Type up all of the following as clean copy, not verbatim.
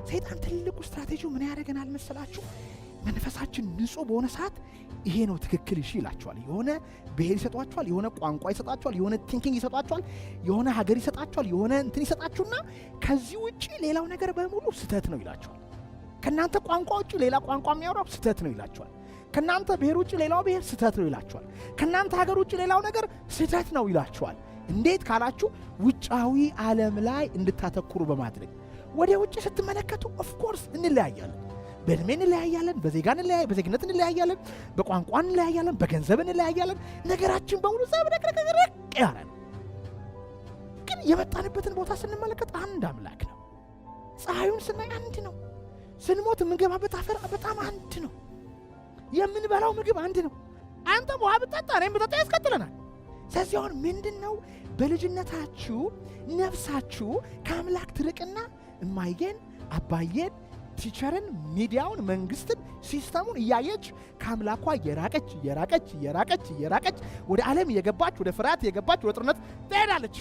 ሰይጣን ትልቁ ስትራቴጂው ምን ያደርገናል መሰላችሁ? መንፈሳችን ንጹህ በሆነ ሰዓት ይሄ ነው ትክክል እሺ ይላችኋል። የሆነ ብሔር ይሰጣችኋል፣ የሆነ ቋንቋ ይሰጣችኋል፣ የሆነ ቲንኪንግ ይሰጣችኋል፣ የሆነ ሀገር ይሰጣችኋል፣ የሆነ እንትን ይሰጣችሁና ከዚህ ውጪ ሌላው ነገር በሙሉ ስህተት ነው ይላችኋል። ከናንተ ቋንቋ ውጪ ሌላ ቋንቋ የሚያወራው ስህተት ነው ይላችኋል። ከናንተ ብሔር ውጪ ሌላው ብሔር ስህተት ነው ይላችኋል። ከናንተ ሀገር ውጪ ሌላው ነገር ስህተት ነው ይላችኋል። እንዴት ካላችሁ ውጫዊ ዓለም ላይ እንድታተኩሩ በማድረግ ወደ ውጭ ስትመለከቱ ኦፍ ኮርስ እንለያያለን። በእድሜ እንለያያለን፣ በዜግነት እንለያያለን፣ በቋንቋ እንለያያለን፣ በገንዘብ እንለያያለን። ነገራችን በሙሉ ዘብረቅረቅረቅ ያለ ነው። ግን የመጣንበትን ቦታ ስንመለከት አንድ አምላክ ነው። ፀሐዩን ስናይ አንድ ነው። ስንሞት የምንገባበት አፈር በጣም አንድ ነው። የምንበላው ምግብ አንድ ነው። አንተ ውሃ ብጠጣ እኔም ብጠጣ ያስከትለናል። ስለዚህ አሁን ምንድን ነው በልጅነታችሁ ነፍሳችሁ ከአምላክ ትርቅና እማዬን፣ አባዬን፣ ቲቸርን፣ ሚዲያውን፣ መንግስትን፣ ሲስተሙን እያየች ከአምላኳ እየራቀች ወደ ዓለም እየገባች ወደ ፍርሃት እየገባች ወደ ጦርነት ትሄዳለች።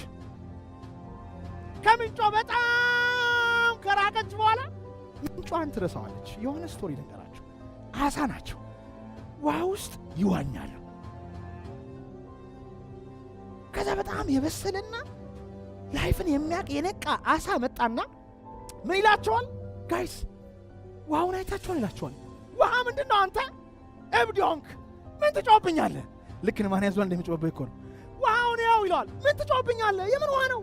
ከምንጯ በጣም ከራቀች በኋላ ምንጯን ትረሳዋለች። የሆነ ስቶሪ ነገራቸው። አሳ ናቸው፣ ውሃ ውስጥ ይዋኛሉ። ከዛ በጣም የበሰለና ላይፍን የሚያቅ የነቃ አሳ መጣና ምን ይላቸዋል? ጋይስ ውሃውን አይታችኋል ይላቸዋል። ውሃ ምንድን ነው አንተ እብድ ሆንክ? ምን ትጮህብኛለህ? ልክ ማን ያዟል እንደሚጮህብህ እኮ ነው። ውሃውን ያው ይለዋል። ምን ትጮህብኛለህ? የምን ውሃ ነው?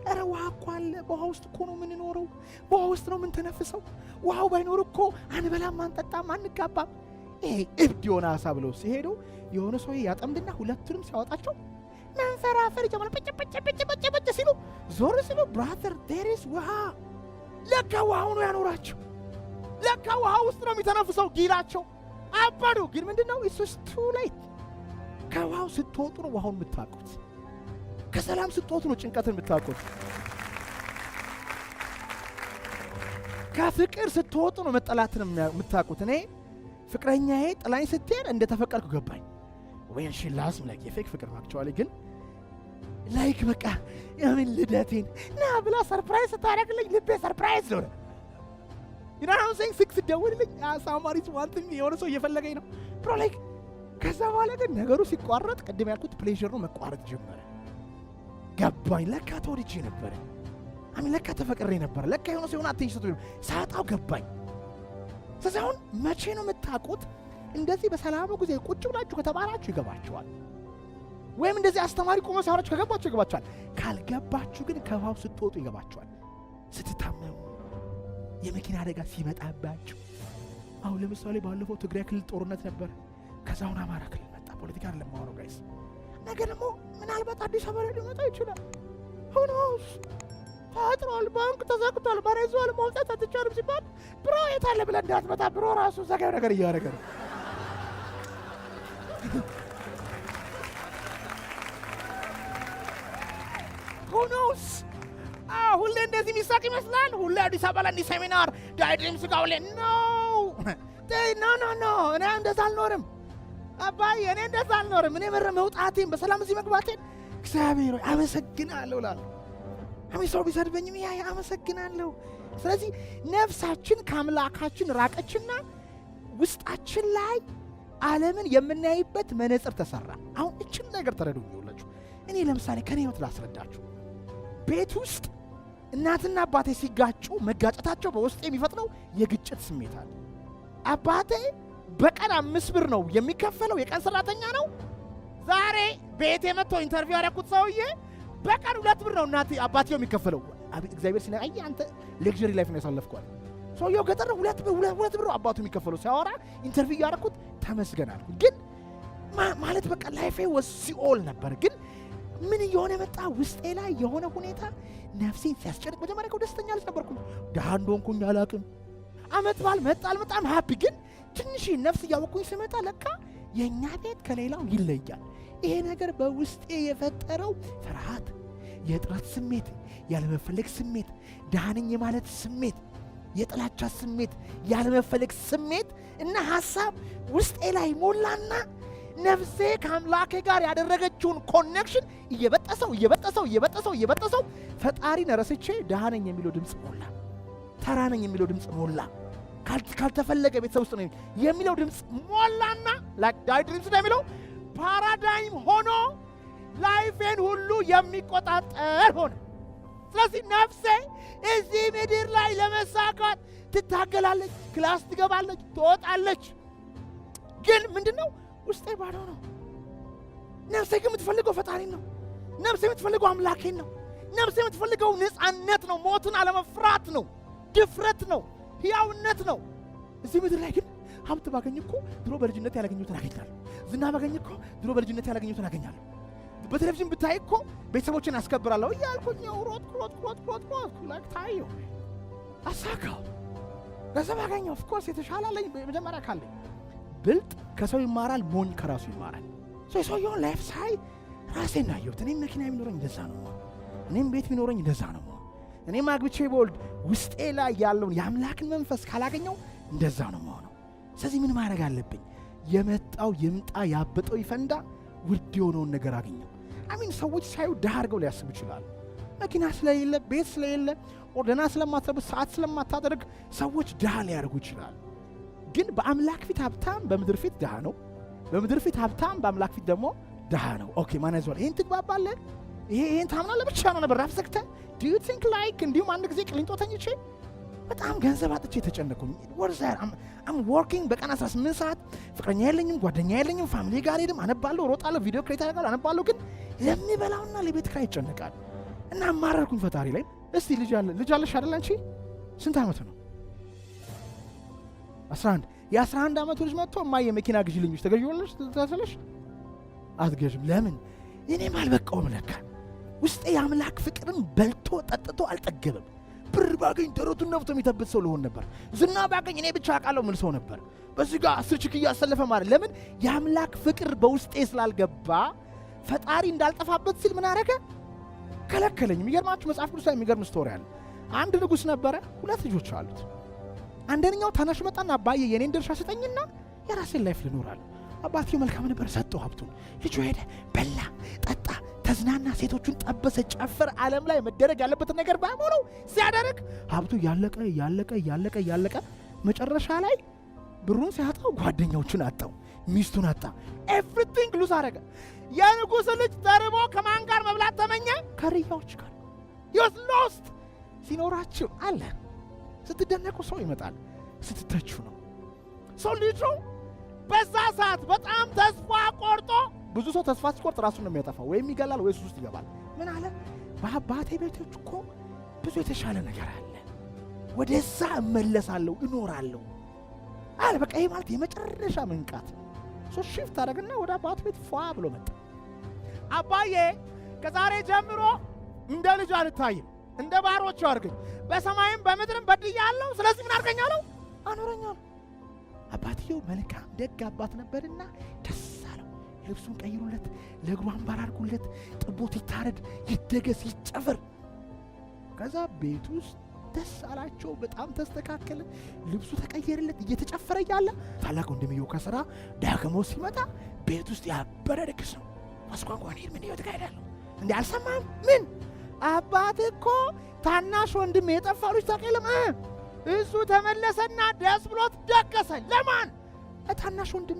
ኧረ ውሃ እኮ አለ። በውሃ ውስጥ እኮ ነው የምንኖረው። በውሃ ውስጥ ነው የምንተነፍሰው። ውሃው ባይኖር እኮ አንበላም፣ አንጠጣም፣ አንጋባም። ይሄ እብድ የሆነ አሳ ብለው ሲሄዱ የሆነ ሰው ያጠምድና ሁለቱንም ሲያወጣቸው መንፈራፈር ጀመረ። በጭ ሲሉ ዞር ሲሉ ብራዘር ዴር ኢዝ ውሃ። ለካ ውሃው ነው ያኖራቸው። ለካ ውሃ ውስጥ ነው የሚተነፍሰው ጊላቸው። አበዱ። ግን ምንድነው ኢትስ ቱ ሌት። ከውሃው ስትወጡ ነው ውሃውን የምታውቁት። ከሰላም ስትወጡ ነው ጭንቀትን የምታውቁት። ከፍቅር ስትወጡ ነው መጠላትን የምታውቁት። እኔ ፍቅረኛዬ ጥላኝ ስትሄድ እንደተፈቀርኩ ገባኝ። ወይን ሽላስም ላይ የፌክ ፍቅር ማክቸዋሊ ግን ላይክ በቃ የምን ልደቴን ና ብላ ሰርፕራይዝ ስታደርግልኝ ልቤ ሰርፕራይዝ ነው። ይናውን ሲንግ ሲክስ ደውልልኝ ሳማሪስ ዋንቲንግ የሆነ ሰው እየፈለገኝ ነው ብሮ ላይክ። ከዛ በኋላ ግን ነገሩ ሲቋረጥ ቅድም ያልኩት ፕሌዥር ነው መቋረጥ ጀመረ። ገባኝ። ለካ ተወድጄ ነበረ። ለካ ተፈቅሬ ነበረ። ለካ የሆነ ሰው የሆነ አቴንሽን ሰጥቶኝ ሳጣው ገባኝ። ስለዚህ አሁን መቼ ነው የምታውቁት? እንደዚህ በሰላሙ ጊዜ ቁጭ ብላችሁ ከተባላችሁ ይገባችኋል። ወይም እንደዚህ አስተማሪ ቆሞ ሲያወራችሁ ከገባችሁ ይገባችኋል። ካልገባችሁ ግን ከውሃው ስትወጡ ይገባችኋል። ስትታመሙ፣ የመኪና አደጋ ሲመጣባችሁ። አሁን ለምሳሌ ባለፈው ትግራይ ክልል ጦርነት ነበር። ከዛ አሁን አማራ ክልል መጣ። ፖለቲካ አይደለም ማወራው ጋይስ። ነገ ደግሞ ምናልባት አዲስ አበባ ላይ ሊመጣ ይችላል። ሆኖስ ታጥሯል፣ ባንክ ተዘግቷል፣ ባሬዟል፣ መውጣት አትቻልም ሲባል ብሮ የታለ ብለህ እንዳትመጣ ብሮ ራሱ ዘጋው ነገር እያደረገ ነው። ሆኖስ ሁሌ እንደዚህ የሚሳቅ ይመስላል። ሁሌ አዲስ አበባ ላይ እንዲህ ሴሚናር ዳይድሪም ስጋው ላይ ኖ እኔ እንደዛ አልኖርም አባዬ፣ እኔ እንደዛ አልኖርም። እኔ መረ መውጣቴን በሰላም እዚህ መግባቴን እግዚአብሔር ሆይ አመሰግናለሁ እላለሁ። ሰው ቢሰድበኝም ያ አመሰግናለሁ። ስለዚህ ነፍሳችን ከአምላካችን ራቀችና ውስጣችን ላይ ዓለምን የምናይበት መነጽር ተሰራ። አሁን እችን ነገር ተረዱኝ ይውላችሁ። እኔ ለምሳሌ ከኔ ህይወት ላስረዳችሁ። ቤት ውስጥ እናትና አባቴ ሲጋጩ መጋጨታቸው በውስጥ የሚፈጥረው የግጭት ስሜት አለ። አባቴ በቀን 5 ብር ነው የሚከፈለው፣ የቀን ሰራተኛ ነው። ዛሬ ቤት የመጥቶ ኢንተርቪው ያደረኩት ሰውዬ በቀን 2 ብር ነው እናቴ አባቴው የሚከፈለው። እግዚአብሔር ሲና አይ አንተ ሌክዠሪ ላይፍ ነው ያሳለፍኳል። ሰውየው ገጠር 2 ብር አባቱ የሚከፈለው ሲያወራ ኢንተርቪው ያደረኩት ተመስገናል። ግን ማለት በቃ ላይፌ ወሲኦል ነበር። ግን ምን እየሆነ መጣ? ውስጤ ላይ የሆነ ሁኔታ ነፍሴን ሲያስጨንቅ፣ መጀመሪያ እኮ ደስተኛ ልጅ ነበርኩ። ደሃ እንደሆንኩኝ አላውቅም። አመት በዓል መጣ አልመጣም ሃፒ። ግን ትንሽ ነፍስ እያወቅኩኝ ስመጣ ለካ የእኛ ቤት ከሌላው ይለያል። ይሄ ነገር በውስጤ የፈጠረው ፍርሃት፣ የጥረት ስሜት፣ ያለመፈለግ ስሜት፣ ደሃነኝ የማለት ስሜት፣ የጥላቻ ስሜት፣ ያለመፈለግ ስሜት እና ሐሳብ ውስጤ ላይ ሞላና ነፍሴ ከአምላኬ ጋር ያደረገችውን ኮኔክሽን እየበጠሰው ፈጣሪን ረስቼ ደሃነኝ የሚለው ድምፅ ሞላ። ተራ ነኝ የሚለው ድምፅ ሞላ። ካልተፈለገ ቤተሰብ ውስጥ ነው የሚለው ድምፅ ሞላና ዳዊት ድምፅ ነው የሚለው ፓራዳይም ሆኖ ላይፌን ሁሉ የሚቆጣጠር ሆነ። ስለዚህ ነፍሴ እዚህ ምድር ላይ ለመሳካት ትታገላለች፣ ክላስ ትገባለች፣ ትወጣለች። ግን ምንድነው ውስጤ ባዶ ነው። ነፍሴ ግን የምትፈልገው ፈጣሪ ነው። ነፍሴ የምትፈልገው አምላኬን ነው። ነፍሴ የምትፈልገው ነፃነት ነው። ሞትን አለመፍራት ነው። ድፍረት ነው። ሕያውነት ነው። እዚህ ምድር ላይ ግን ሀብት ባገኝ እኮ ድሮ በልጅነት ያላገኘሁትን አገኛለሁ። ዝና ባገኝ እኮ ድሮ በልጅነት ያላገኘሁትን አገኛለሁ። በቴሌቪዥን ብታይ እኮ ቤተሰቦችን አስከብራለሁ እያልኩኝ ሮጥ ላይክ ታየው አሳካው። ገንዘብ አገኘሁ። ኦፍኮርስ የተሻለ አለኝ መጀመሪያ ካለኝ። ብልጥ ከሰው ይማራል፣ ሞኝ ከራሱ ይማራል። የሰውየውን ላይፍ ሳይ ራሴን አየሁት። እኔም መኪና የሚኖረኝ እንደዛ ነው። እኔም ቤት የሚኖረኝ እንደዛ ነው። እኔም አግብቼ በወልድ ውስጤ ላይ ያለውን የአምላክን መንፈስ ካላገኘው እንደዛ ነው የምሆነው። ስለዚህ ምን ማድረግ አለብኝ? የመጣው ይምጣ፣ ያበጠው ይፈንዳ፣ ውድ የሆነውን ነገር አገኘው። አሚን ሰዎች ሳዩ ድሃ አድርገው ሊያስቡ ይችላሉ። መኪና ስለሌለ፣ ቤት ስለሌለ፣ ደህና ስለማትለብስ፣ ሰዓት ስለማታደርግ ሰዎች ድሃ ሊያደርጉ ይችላሉ። ግን በአምላክ ፊት ሀብታም በምድር ፊት ድሃ ነው። በምድር ፊት ሀብታም በአምላክ ፊት ደግሞ ድሃ ነው። ኦኬ ማን ያዘዋል? ይህን ትግባባለህ? ይሄን ታምናለህ? ብቻ ነው ነበር ራፍ ዘግተህ do you think like እንዲሁም አንድ ጊዜ ቅሊንጦ ተኝቼ በጣም ገንዘብ አጥቼ ተጨነኩኝ። ወርዛር I'm working በቀን 18 ሰዓት ፍቅረኛ የለኝም፣ ጓደኛ የለኝም፣ ፋሚሊ ጋር ሄድም አነባለሁ፣ ሮጣለሁ፣ ቪዲዮ ክሬት አደርጋለሁ፣ አነባለሁ። ግን ለሚበላውና ለቤት ኪራይ ይጨነቃል። እና ማረርኩኝ ፈጣሪ ላይ። እስቲ ልጅ አለሽ አይደል አንቺ? ስንት ዓመት ነው? 11 የ11 ዓመቱ ልጅ መጥቶ እማዬ መኪና ግዢልኝ ተገዢውልሽ ትታሰለሽ? አትገዥም። ለምን? እኔም አልበቃውም ለካ። ውስጤ የአምላክ ፍቅርን በልቶ ጠጥቶ አልጠገበም። ብር ባገኝ ደረቱን ነፍቶ የሚተብት ሰው ልሆን ነበር። ዝና ባገኝ እኔ ብቻ አውቃለሁ ምን ሰው ነበር። በዚህ ጋር 10 ችክ እያሰለፈ ማለት ለምን? የአምላክ ፍቅር በውስጤ ስላልገባ ፈጣሪ እንዳልጠፋበት ሲል ምን አረገ? ከለከለኝ። የሚገርማችሁ መጽሐፍ ቅዱስ ላይ የሚገርም ስቶሪ አለ። አንድ ንጉሥ ነበረ፣ 2 ልጆች አሉት። አንደኛው ታናሽ መጣና አባዬ የኔን ድርሻ ስጠኝና የራሴን ላይፍ ልኖራለሁ። አባትየው መልካም ነበር፣ ሰጠው ሀብቱን። ልጁ ሄደ፣ በላ፣ ጠጣ፣ ተዝናና፣ ሴቶቹን ጠበሰ፣ ጨፈረ። ዓለም ላይ መደረግ ያለበትን ነገር በሙሉ ሲያደርግ ሀብቱ ያለቀ መጨረሻ ላይ ብሩን ሲያጣው ጓደኞቹን አጣው፣ ሚስቱን አጣ፣ ኤቭሪቲንግ ሉዝ አረገ። የንጉሥ ልጅ ተርቦ ከማን ጋር መብላት ተመኘ? ከርያዎች ጋር። ዩስ ሎስት ሲኖራችሁ አለ። ስትደነቁ ሰው ይመጣል፣ ስትተቹ ነው ሰው ልጁ። በዛ ሰዓት በጣም ተስፋ ቆርጦ፣ ብዙ ሰው ተስፋ ሲቆርጥ ራሱን ነው የሚያጠፋው፣ ወይም ይገላል ወይ ሱስ ውስጥ ይገባል። ምን አለ? በአባቴ ቤቶች እኮ ብዙ የተሻለ ነገር አለ፣ ወደዛ እመለሳለሁ፣ እኖራለሁ አለ። በቃ ይሄ ማለት የመጨረሻ መንቃት ነው። ሶ ሽፍት አደረግና ወደ አባቱ ቤት ፏ ብሎ መጣ። አባዬ ከዛሬ ጀምሮ እንደ ልጅ አልታይም፣ እንደ ባሮቹ አድርገኝ፣ በሰማይም በምድርም በድያለሁ። ስለዚህ ምን አድርገኛለሁ? አኖረኛለሁ። አባትየው መልካም ደግ አባት ነበርና ደስ አለው። ልብሱን ቀይሩለት፣ ለእግሩ አምባር አድርጉለት፣ ጥቦት ይታረድ፣ ይደገስ፣ ይጨፍር። ከዛ ቤት ውስጥ ደስ አላቸው። በጣም ተስተካከለ፣ ልብሱ ተቀየረለት። እየተጨፈረ እያለ ታላቅ ወንድምየው ከሥራ ዳግሞ ሲመጣ ቤት ውስጥ ያበረ ድግስ ነው። አስኳንኳን ሄድ ምን ይወት ጋይዳለሁ እንዴ? አልሰማም? ምን አባት እኮ ታናሽ ወንድም የጠፋው ልጅ ታቀለም እሱ ተመለሰና ደስ ብሎት ደገሰ። ለማን? ታናሽ ወንድም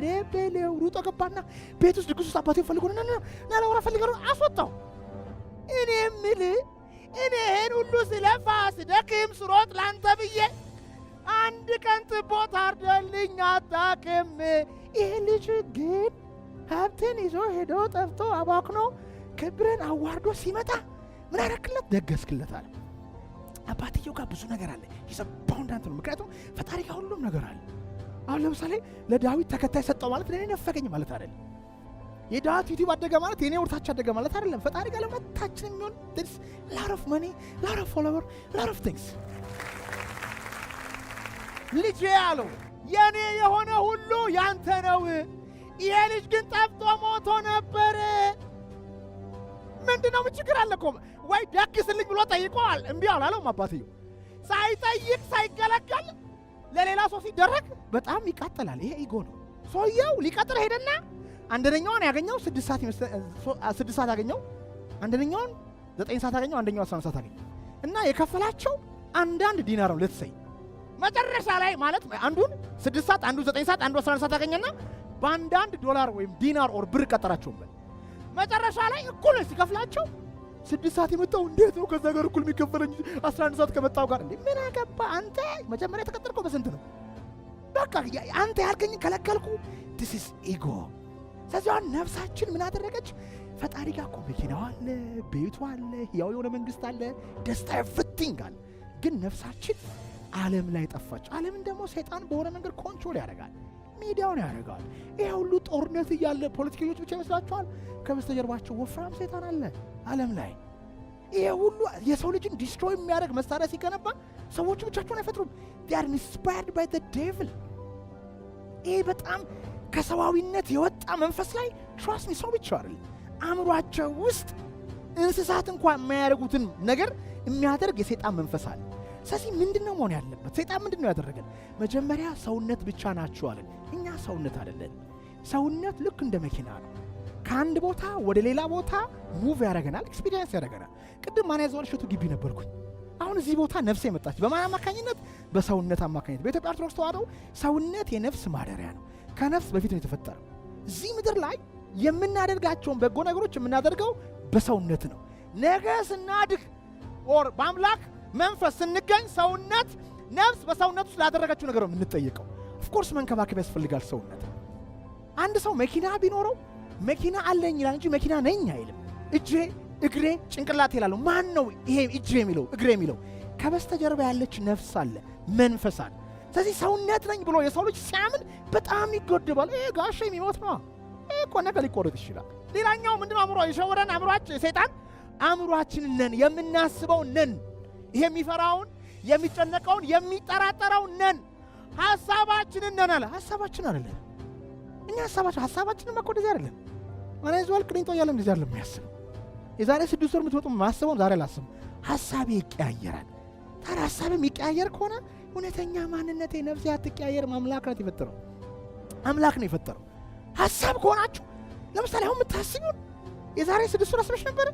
ሬቤሌው ሩጦ ገባና ቤት ውስጥ ድግስ ውስጥ አባቴው ፈልጎ ና ለወራ ፈልገ አስወጣው። እኔ የምልህ እኔ ይህን ሁሉ ስለፋ ስደክም ስሮጥ ላንተ ብዬ አንድ ቀን ጥቦት አርደልኝ አታውቅም። ይህ ልጅ ግን ሀብትን ይዞ ሄዶ ጠፍቶ አባክኖ ክብርን አዋርዶ ሲመጣ ምን አረክለት? ደገስክለት አለ። አባትየው ጋር ብዙ ነገር አለ። ይሰባውንዳንት ነው። ምክንያቱም ፈጣሪ ጋር ሁሉም ነገር አለ። አሁን ለምሳሌ ለዳዊት ተከታይ ሰጠው ማለት ለኔ ነፈገኝ ማለት አይደለም። የዳዊት ዩቲዩብ አደገ ማለት የኔ ወርታች አደገ ማለት አይደለም። ፈጣሪ ጋር ለመታችን የሚሆን this lot of money, lot of follower, lot of things። ልጅ ያለው የኔ የሆነ ሁሉ ያንተ ነው። ይሄ ልጅ ግን ጠፍቶ ሞቶ ነበር። ምንድነው? ምን ችግር አለ እኮ? ወይ ደግስልኝ ብሎ ጠይቀዋል፣ እምቢ አላለውም አባትየው። ሳይጠይቅ ሳይገለገል ለሌላ ሰው ሲደረግ በጣም ይቃጠላል። ይሄ ኢጎ ነው። ሰውየው ሊቀጥር ሄደና አንደኛውን ያገኘው 6 ሰዓት ያገኘው፣ አንደኛውን 9 ሰዓት ያገኘው፣ አንደኛው 11 ሰዓት ያገኘው እና የከፈላቸው አንዳንድ ዲናር ነው ልትሰይ መጨረሻ ላይ ማለት አንዱን 6 ሰዓት አንዱ 9 ሰዓት አንዱ 11 ሰዓት አገኘና በአንዳንድ ዶላር ወይም ዲናር ኦር ብር ቀጠራቸው መጨረሻ ላይ እኩል ሲከፍላቸው 6 ሰዓት የመጣው እንዴት ነው ከዛ ጋር እኩል የሚከፈለኝ 11 ሰዓት ከመጣው ጋር እንዴ ምን አገባ አንተ መጀመሪያ ተቀጠርከው በስንት ነው በቃ አንተ ያልከኝ ከለከልኩ this is ego ስለዚህ ነፍሳችን ምን አደረገች ፈጣሪ ጋር እኮ መኪናው አለ ቤቱ አለ ያው የሆነ መንግስት አለ ደስታ everything አለ ግን ነፍሳችን ዓለም ላይ ጠፋች ዓለምን ደግሞ ሰይጣን በሆነ መንገድ ኮንትሮል ያደርጋል ሚዲያውን ያደርጋል ይሄ ሁሉ ጦርነት እያለ ፖለቲከኞች ብቻ ይመስላችኋል ከበስተጀርባቸው ወፍራም ሰይጣን አለ ዓለም ላይ ይሄ ሁሉ የሰው ልጅን ዲስትሮይ የሚያደርግ መሳሪያ ሲገነባ ሰዎች ብቻቸውን አይፈጥሩም they are inspired by the devil ይሄ በጣም ከሰዋዊነት የወጣ መንፈስ ላይ trust me ሰው ብቻ አይደል አእምሯቸው ውስጥ እንስሳት እንኳን የማያደርጉትን ነገር የሚያደርግ የሰይጣን መንፈስ አለ ስለዚህ ምንድነው መሆን ያለበት ሰይጣን ምንድነው ያደረገን መጀመሪያ ሰውነት ብቻ ናችሁ አለ እኛ ሰውነት አይደለን ሰውነት ልክ እንደ መኪና ነው ከአንድ ቦታ ወደ ሌላ ቦታ ሙቭ ያደርገናል ኤክስፒሪየንስ ያደርገናል ቅድም ማን ያዘዋል ሸቱ ግቢ ነበርኩኝ አሁን እዚህ ቦታ ነፍስ የመጣች በማን አማካኝነት በሰውነት አማካኝነት በኢትዮጵያ ኦርቶዶክስ ተዋሕዶ ሰውነት የነፍስ ማደሪያ ነው ከነፍስ በፊት ነው የተፈጠረው እዚህ ምድር ላይ የምናደርጋቸውን በጎ ነገሮች የምናደርገው በሰውነት ነው ነገ ስናድግ ኦር በአምላክ መንፈስ ስንገኝ ሰውነት ነፍስ በሰውነት ውስጥ ላደረገችው ነገር ነው የምንጠየቀው ኦፍ ኮርስ መንከባከብ ያስፈልጋል ሰውነት አንድ ሰው መኪና ቢኖረው መኪና አለኝ ይላል እንጂ መኪና ነኝ አይልም እጄ እግሬ ጭንቅላቴ ይላል ማን ነው ይሄ እጄ የሚለው እግሬ የሚለው ከበስተጀርባ ያለች ነፍስ አለ መንፈስ አለ ስለዚህ ሰውነት ነኝ ብሎ የሰው ልጅ ሲያምን በጣም ይጎድባል ጋሼ የሚሞት ነው እኮ ነገ ሊቆረጥ ይችላል ሌላኛው ምንድነው አእምሮ የሸወደን አእምሯችን ሰይጣን አእምሯችን ነን የምናስበው ነን ይሄ የሚፈራውን የሚጨነቀውን የሚጠራጠረው ነን ሐሳባችን ነን አለ ሐሳባችን አይደለም እኛ ሐሳባችን እኮ እንደዚህ አይደለም ማን ይዟል ቅሪንጦ ያለ እንደዚህ አይደለም የሚያስበው የዛሬ 6 ወር የምትወጡ ማሰበው ዛሬ ላስብ ሐሳቤ ይቀያየራል ታዲያ ሐሳቤ የሚቀያየር ከሆነ እውነተኛ ማንነቴ ነፍሴ አትቀያየር አምላክ ነው የፈጠረው አምላክ ነው የፈጠረው ሐሳብ ከሆናችሁ ለምሳሌ አሁን የምታስቡን የዛሬ 6 ወር አስበሽ ነበር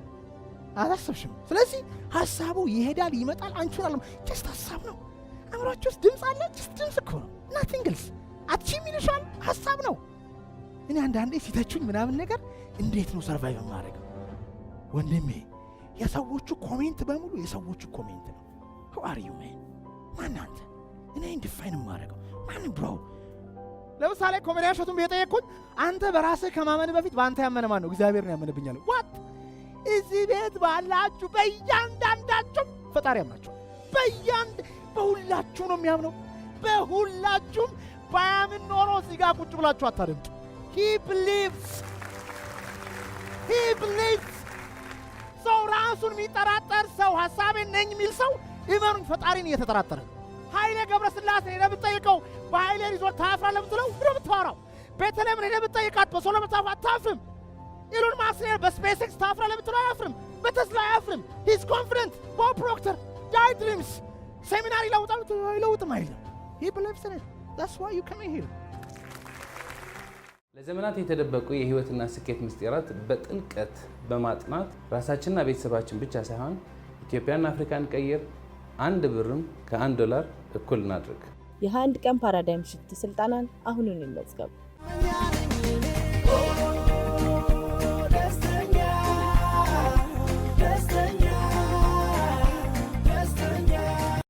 አላሰብሽም ስለዚህ ሐሳቡ ይሄዳል ይመጣል አንቺን አለም ጀስት ሐሳብ ነው አእምሮአችሁ ውስጥ ድምፅ አለ ጀስት ድምፅ እኮ ነው nothing else አትችም ይልሻል ሐሳብ ነው እኔ አንዳንዴ ሲተቹኝ ምናምን ነገር እንዴት ነው ሰርቫይቭ ማድረግ ወንድሜ የሰዎቹ ኮሜንት በሙሉ የሰዎቹ ኮሜንት ነው who are you man ማን አንተ እኔ ዲፋይን ማድረግ ማን ብሮ ለምሳሌ ኮሜዲያን ሸቱን ቢጠየቁኝ አንተ በራስህ ከማመን በፊት በአንተ ያመነ ማን ነው እግዚአብሔር ነው ያመነብኛል what እዚህ ቤት ባላችሁ በእያንዳንዳችሁ ፈጣሪ ያምናችሁ በሁላችሁ ነው የሚያምነው በሁላችሁም ባያምን ኖሮ እዚህ ጋር ቁጭ ብላችሁ አታደምጡ he believes ሰው ራሱን የሚጠራጠር ሰው ሐሳቤን ነኝ የሚል ሰው ኢማኑን ፈጣሪን እየተጠራጠረ ኃይሌ ገብረስላሴ ለምትጠይቀው በኃይሌ ሪዞርት ታፍራለህ ብትለው ምንድነው ቤተልሔምን ለምትጠይቃት በሶሎሞን አታፍርም ኢሎን ማስክ በስፔስ ኤክስ ታፍራለህ ብትለው አያፍርም በቴስላ አያፍርም he's confident ቦብ ፕሮክተር ዳይ ድሪምስ ሴሚናር ይለውጣል አይልም he believes in it that's why you come here ለዘመናት የተደበቁ የህይወትና ስኬት ምስጢራት በጥልቀት በማጥናት ራሳችንና ቤተሰባችን ብቻ ሳይሆን ኢትዮጵያና አፍሪካን ቀይር 1 ብርም ከ1 ዶላር እኩል እናድርግ። የ21 ቀን ፓራዳይም ሽፍት ስልጠናን አሁኑን ይመዝገቡ።